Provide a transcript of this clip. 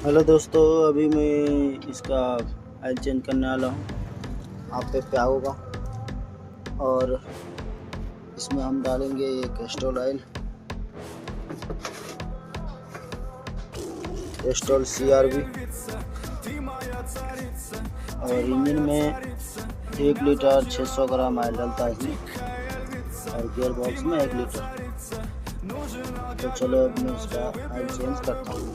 Hello दोस्तों, अभी मैं इसका ऑयल चेंज करने वाला हूँ। आप पे क्या होगा और इसमें हम डालेंगे एक कैस्ट्रोल ऑयल, कैस्ट्रोल CRV, और इंजन में 1 लीटर 600 ग्राम ऑयल डलता है इसमें, और गियर बॉक्स में 1 लीटर। तो चलो अब मैं इसका ऑयल चेंज करता हूँ।